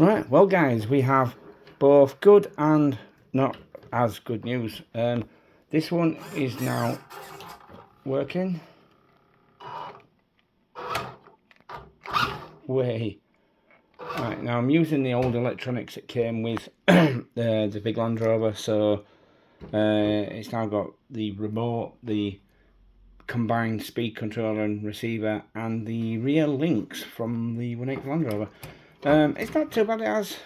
Right, well guys, we have both good and not as good news. This one is now working. Way. Right, now I'm using the old electronics that came with the big Land Rover, so it's now got the remote, the combined speed controller and receiver, and the rear links from the 1/8 Land Rover. It's not too bad. It has.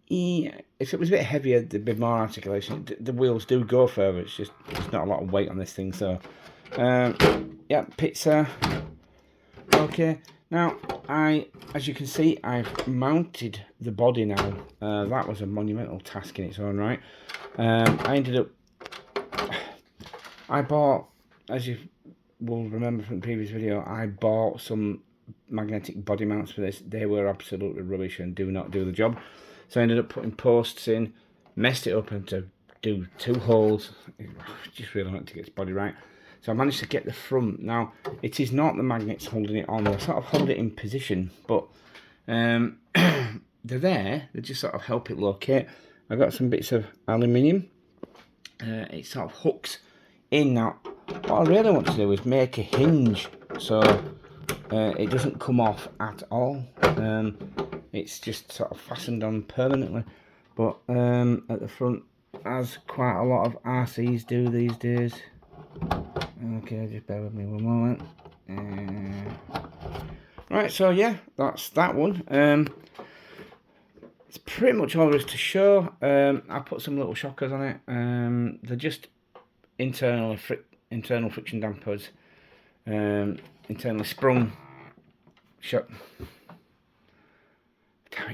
If it was a bit heavier, there'd be more articulation. The wheels do go further. It's just there's not a lot of weight on this thing. So, yeah, pizza. Okay. Now, as you can see, I've mounted the body now. That was a monumental task in its own right. I bought, as you will remember from the previous video, I bought some magnetic body mounts for this. They were absolutely rubbish and do not do the job. So I ended up putting posts in, messed it up, and to do 2 holes. I just really wanted to get its body right. So I managed to get the front. Now, it is not the magnets holding it on. They sort of hold it in position, but they're there. They just sort of help it locate. I've got some bits of aluminium. It sort of hooks in. Now, what I really want to do is make a hinge so it doesn't come off at all. It's just sort of fastened on permanently, but at the front, as quite a lot of RCs do these days. Okay, just bear with me one moment. Right, so yeah, that's that one. It's pretty much all there is to show. I put some little shockers on it. They're just internal friction dampers, internally sprung.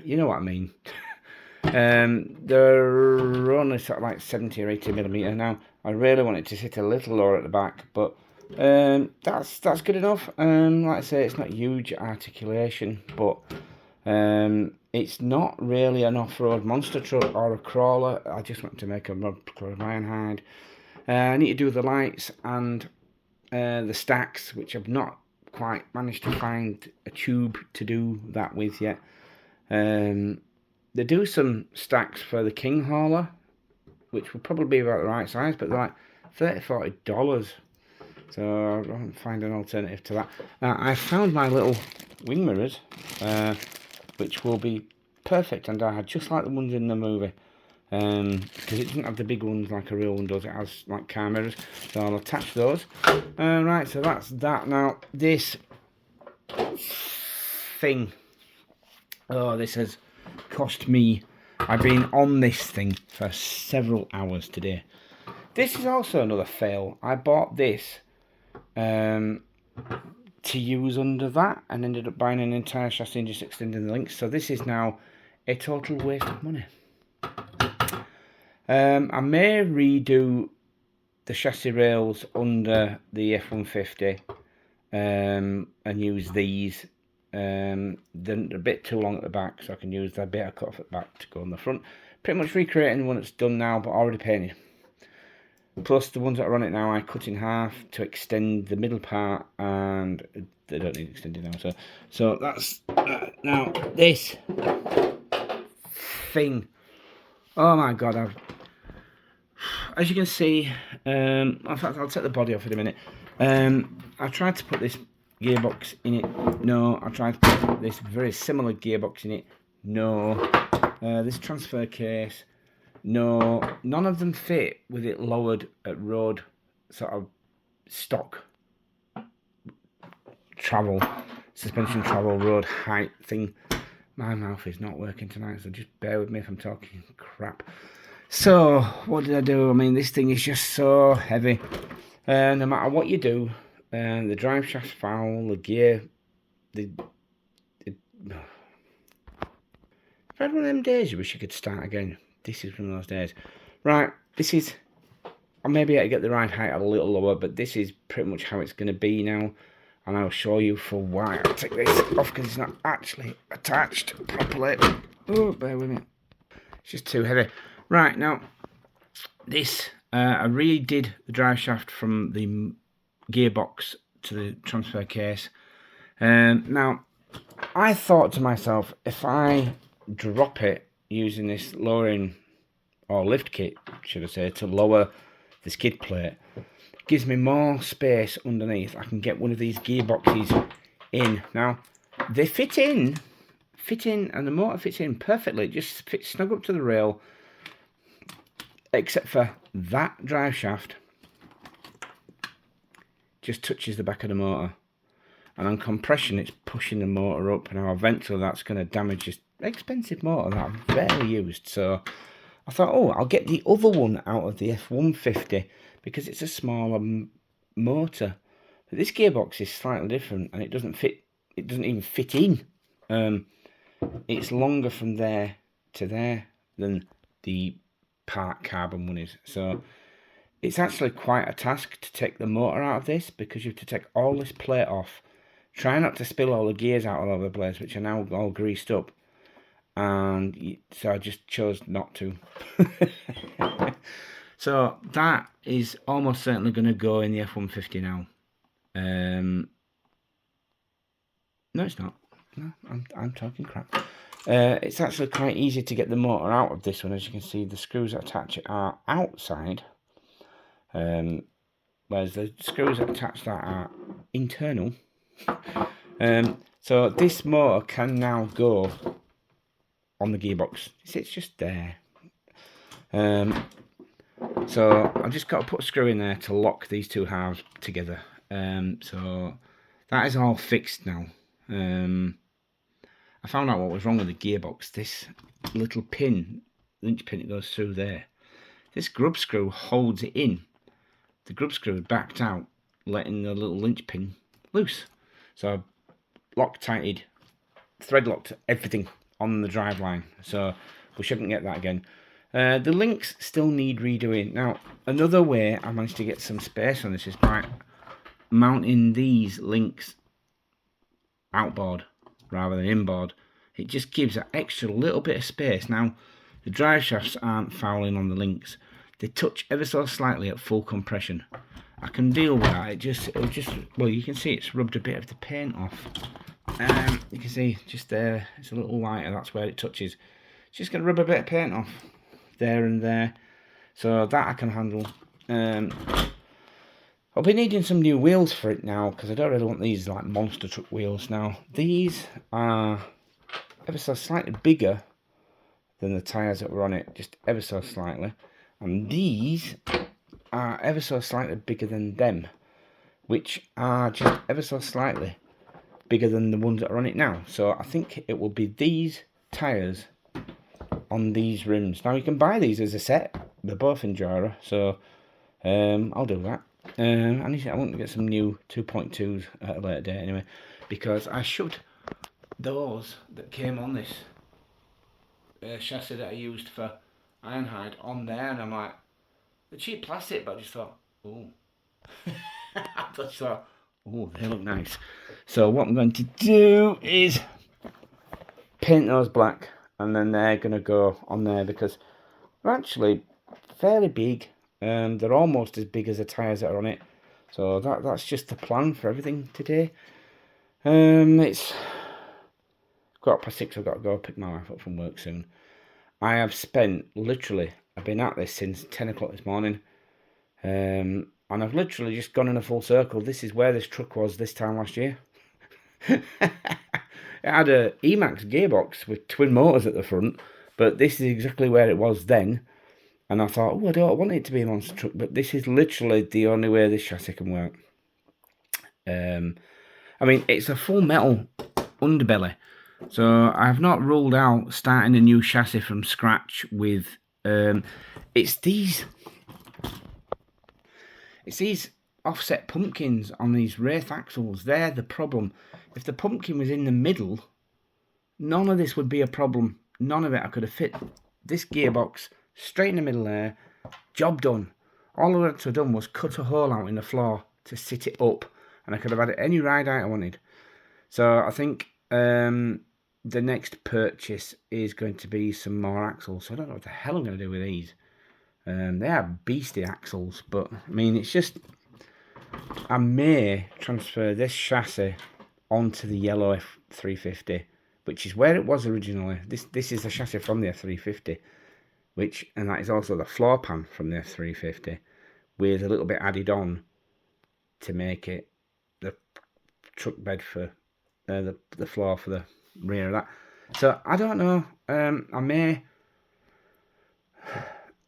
You know what I mean. They're only sort of like 70 or 80 millimeter. Now I really wanted to sit a little lower at the back, but that's good enough. Like I say, it's not huge articulation, but it's not really an off-road monster truck or a crawler. I just want to make a mod called Ironhide. I need to do the lights and the stacks, which I've not quite managed to find a tube to do that with yet. They do some stacks for the King hauler, which would probably be about the right size, but they're like $30–40. So I'll find an alternative to that. I found my little wing mirrors, which will be perfect and are just like the ones in the movie. Because it doesn't have the big ones like a real one does. It has like car mirrors, so I'll attach those. Right, so that's that. Now this thing, this has cost me. I've been on this thing for several hours today. This is also another fail. I bought this to use under that and ended up buying an entire chassis and just extending the links. So this is now a total waste of money. I may redo the chassis rails under the F-150 and use these. They're a bit too long at the back, so I can use that bit I cut off at the back to go on the front. Pretty much recreating the one that's done now, but already painted. Plus the ones that are on it now, I cut in half to extend the middle part, and they don't need extending now. So that's now this thing. Oh my god! As you can see, in fact, I'll take the body off in a minute. I tried to put this gearbox in it. No, I tried to put this very similar gearbox in it. No. This transfer case. No. None of them fit with it lowered at road sort of stock travel, suspension travel, road height thing. My mouth is not working tonight, so just bear with me if I'm talking crap. So, what did I do? I mean, this thing is just so heavy. No matter what you do, the drive shaft's foul, the gear, if I had one of them days you wish you could start again, this is one of those days. Right, this is, I may be able to get the ride height a little lower, but this is pretty much how it's going to be now. And I'll show you for why. I'll take this off because it's not actually attached properly. Oh, bear with me. It's just too heavy. Right, now, this, I redid the drive shaft from the gearbox to the transfer case. Now, I thought to myself, if I drop it using this lowering or lift kit, should I say, to lower the skid plate, gives me more space underneath. I can get one of these gearboxes in. Now, they fit in, and the motor fits in perfectly. It just fits snug up to the rail, except for that drive shaft just touches the back of the motor. And on compression, it's pushing the motor up. Now, eventually, that's going to damage this expensive motor that I've barely used. So, I thought, oh, I'll get the other one out of the F-150 because it's a smaller motor. But this gearbox is slightly different, and it doesn't fit. It doesn't even fit in. It's longer from there to there than the part carbon one is. So, it's actually quite a task to take the motor out of this because you have to take all this plate off. Try not to spill all the gears out all over the place, which are now all greased up. And so I just chose not to. So that is almost certainly going to go in the F-150 now. No, it's not. No, I'm talking crap. It's actually quite easy to get the motor out of this one. As you can see, the screws that attach it are outside. Whereas the screws that attach that are internal. So this motor can now go on the gearbox. It's just there. So I've just got to put a screw in there to lock these two halves together. So that is all fixed now. I found out what was wrong with the gearbox. This little pin, linch pin that goes through there, this grub screw holds it in. The grub screw backed out, letting the little linch pin loose. So Loctited, thread locked everything on the drive line, so we shouldn't get that again. The links still need redoing. Now, another way I managed to get some space on this is by mounting these links outboard rather than inboard. It just gives that extra little bit of space. Now, the drive shafts aren't fouling on the links. They touch ever so slightly at full compression. I can deal with that. Well, you can see it's rubbed a bit of the paint off. You can see just there, it's a little lighter, that's where it touches. It's just going to rub a bit of paint off there and there, so that I can handle. I'll be needing some new wheels for it now, because I don't really want these like monster truck wheels now. These are ever so slightly bigger than the tyres that were on it, just ever so slightly. And these are ever so slightly bigger than them, which are just ever so slightly bigger than the ones that are on it now. So I think it will be these tyres on these rims. Now you can buy these as a set. They're both in Jura, so I'll do that. I want to get some new 2.2s at a later date anyway, because I shoved those that came on this chassis that I used for Ironhide on there, and I'm like, the cheap plastic, but I just thought, oh. I just thought, oh, they look nice. So what I'm going to do is paint those black, and then they're going to go on there because they're actually fairly big. They're almost as big as the tyres that are on it. So that's just the plan for everything today. It's 6:15. I've got to go pick my wife up from work soon. I have spent literally, I've been at this since 10 o'clock this morning. And I've literally just gone in a full circle. This is where this truck was this time last year. It had a Emax gearbox with twin motors at the front, but this is exactly where it was then. And I thought, oh, I don't want it to be a monster truck, but this is literally the only way this chassis can work. I mean, it's a full metal underbelly, so I've not ruled out starting a new chassis from scratch with. It's these offset pumpkins on these Wraith axles. They're the problem. If the pumpkin was in the middle, none of this would be a problem. None of it. I could have fit this gearbox straight in the middle there. Job done. All I had to have done was cut a hole out in the floor to sit it up, and I could have had any ride height I wanted. So I think the next purchase is going to be some more axles. So I don't know what the hell I'm going to do with these. They are beastly axles, but I mean, it's just, I may transfer this chassis onto the yellow F350, which is where it was originally. This is the chassis from the F350, and that is also the floor pan from the F350, with a little bit added on to make it the truck bed for the floor for the rear of that. So I don't know. I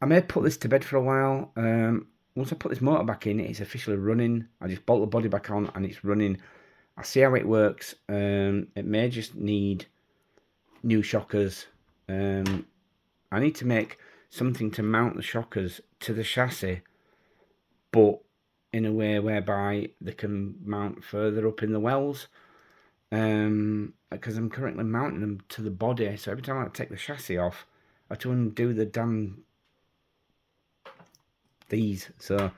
may put this to bed for a while. Once I put this motor back in, it's officially running. I just bolt the body back on and it's running. I see how it works. It may just need new shockers. I need to make something to mount the shockers to the chassis, but in a way whereby they can mount further up in the wells. Because I'm currently mounting them to the body, so every time I take the chassis off, I have to undo the damn these. So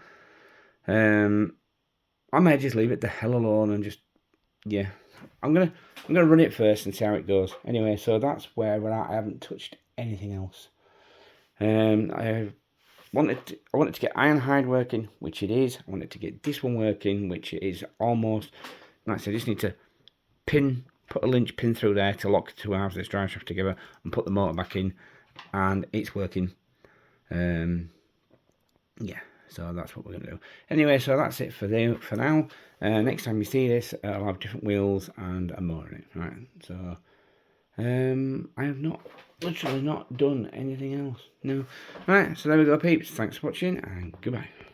I may just leave it the hell alone and just, yeah, I'm gonna run it first and see how it goes. Anyway, so that's where we're at. I haven't touched anything else. I wanted to get Ironhide working, which it is. I wanted to get this one working, which it is almost. Like I said, I just need to put a lynch pin through there to lock the two halves of this drive shaft together and put the motor back in, and it's working. Yeah, so that's what we're going to do. Anyway, so that's it for now. Next time you see this, I'll have different wheels and a motor in it. Right, so I have literally not done anything else. No. Right, so there we go, peeps. Thanks for watching, and goodbye.